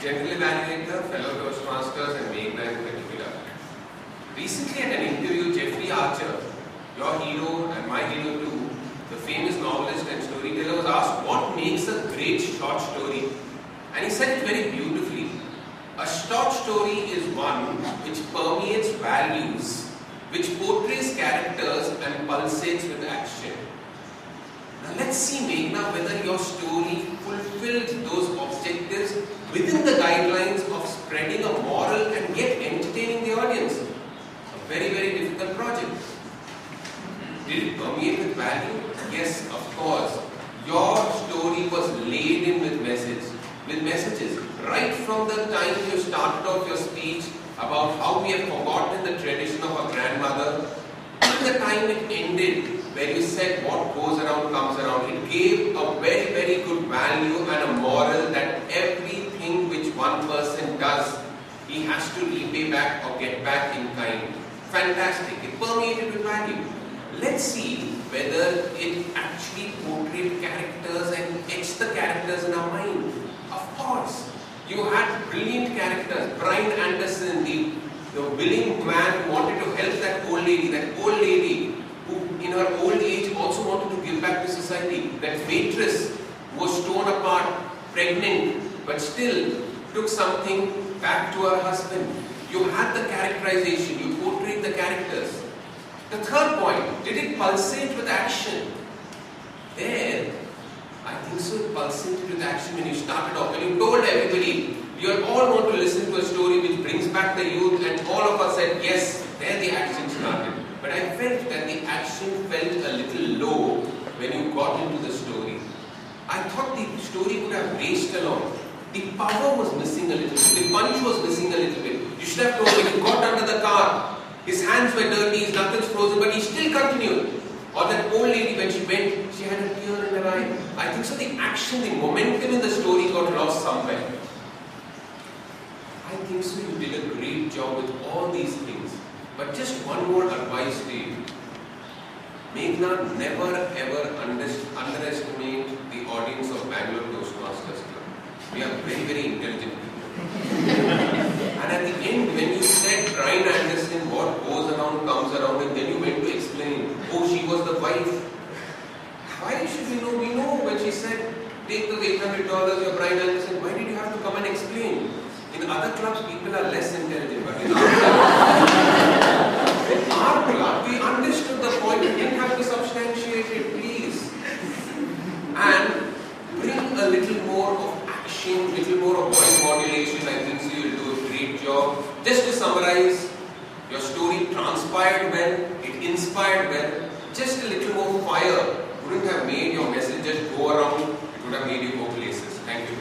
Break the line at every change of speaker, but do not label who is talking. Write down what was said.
General Evaluator, fellow Toastmasters and Meghna in particular. Recently at an interview, Jeffrey Archer, your hero and my hero too, the famous novelist and storyteller, was asked what makes a great short story. And he said it very beautifully. A short story is one which permeates values, which portrays characters and pulsates with action. Now let's see, Meghna, whether your story fulfills those objectives within the guidelines of spreading a moral and yet entertaining the audience. A very, very difficult project. Did it permeate with value? Yes, of course. Your story was laden with messages. Right from the time you started off your speech about how we have forgotten the tradition of our grandmother, till the time it ended, where you said what goes around comes around, it gave a very, very good value and a moral that everything which one person does, he has to repay back or get back in kind. Fantastic. It permeated with value. Let's see whether it actually portrayed characters and etched the characters in our mind. Of course. You had brilliant characters. Brian Anderson, the willing man who wanted to help that old lady who in her old age also wanted to give back to society. That waitress who was torn apart, pregnant, but still took something back to her husband. You had the characterization, you portrayed the characters. The third point, did it pulsate with action? There, I think so, it pulsated with action when you started off, when you told everybody, you all want to listen to a story which brings back the youth, and all of us said, yes, there the action started. But I felt that the action felt a little low when you got into the story. I thought the story would have raced along. The power was missing a little bit, the punch was missing a little bit. You should have told when he got under the car, his hands were dirty, his knuckles frozen, but he still continued. Or that old lady, when she went, she had a tear in her eye. I think so the action, the momentum in the story got lost somewhere. I think so you did a great job with all these things. But just one more advice to you. Meghna, never ever underestimate the audience of Bangalore Toastmasters Club. We are very, very intelligent people. And at the end, when you said Brian Anderson, what goes around comes around, and then you went to explain, oh, she was the wife. Why should we know? We know when she said, take those $800, you're Brian Anderson. Why did you have to come and explain? In other clubs, people are less intelligent, but in our club, we understood the point. We didn't have to substantiate it, please. And bring a little more of action, little more of voice modulation. I think so you'll do a great job. Just to summarize, your story transpired well, it inspired well. Just a little more fire wouldn't have made your message just go around, it would have made you go places. Thank you.